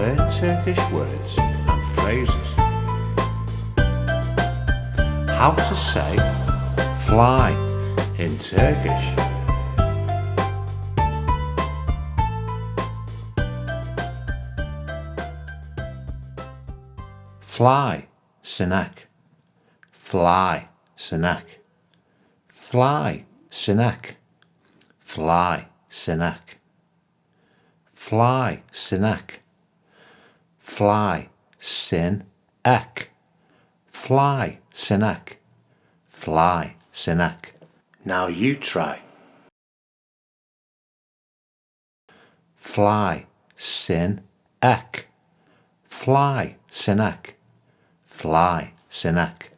learn Turkish words and phrases. How to say fly in Turkish. Fly, sinek. Fly, sinek. Fly, sinek. Fly, sinek. Fly, sinek. Fly, sin, ek. Fly, sinek. Fly, sinek. Now you try. Fly, sin, ek. Fly, sinek. Fly, sinek.